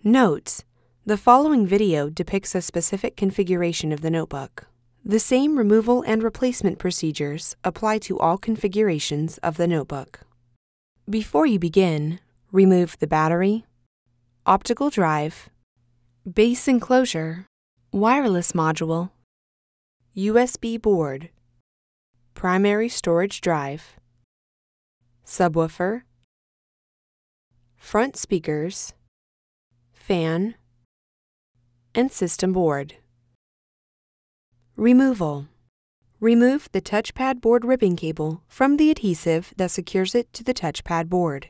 Note: the following video depicts a specific configuration of the notebook. The same removal and replacement procedures apply to all configurations of the notebook. Before you begin, remove the battery, optical drive, base enclosure, wireless module, USB board, primary storage drive, subwoofer, front speakers, fan, and system board. Removal. Remove the touchpad board ribbon cable from the adhesive that secures it to the touchpad board.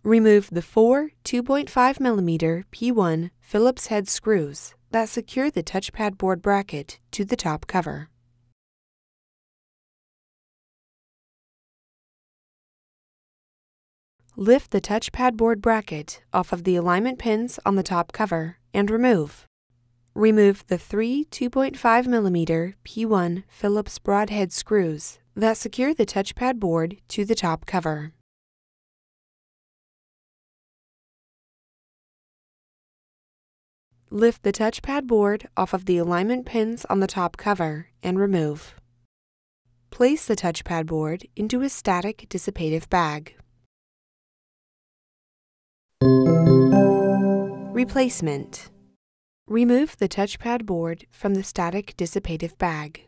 Remove the four 2.5mm P1 Phillips-head screws that secure the touchpad board bracket to the top cover. Lift the touchpad board bracket off of the alignment pins on the top cover and remove. Remove the three 2.5mm P1 Phillips broadhead screws that secure the touchpad board to the top cover. Lift the touchpad board off of the alignment pins on the top cover and remove. Place the touchpad board into a static dissipative bag. Replacement. Remove the touchpad board from the static dissipative bag.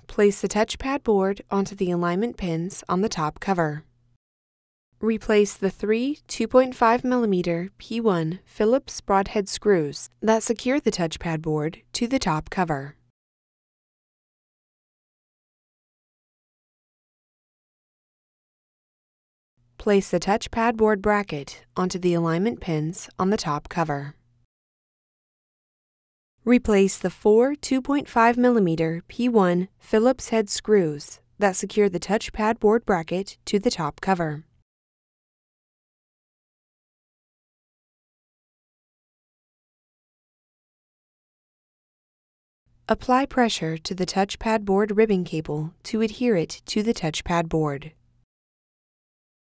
Place the touchpad board onto the alignment pins on the top cover. Replace the three 2.5mm P1 Phillips broadhead screws that secure the touchpad board to the top cover. Place the touchpad board bracket onto the alignment pins on the top cover. Replace the four 2.5mm P1 Phillips-head screws that secure the touchpad board bracket to the top cover. Apply pressure to the touchpad board ribbon cable to adhere it to the touchpad board.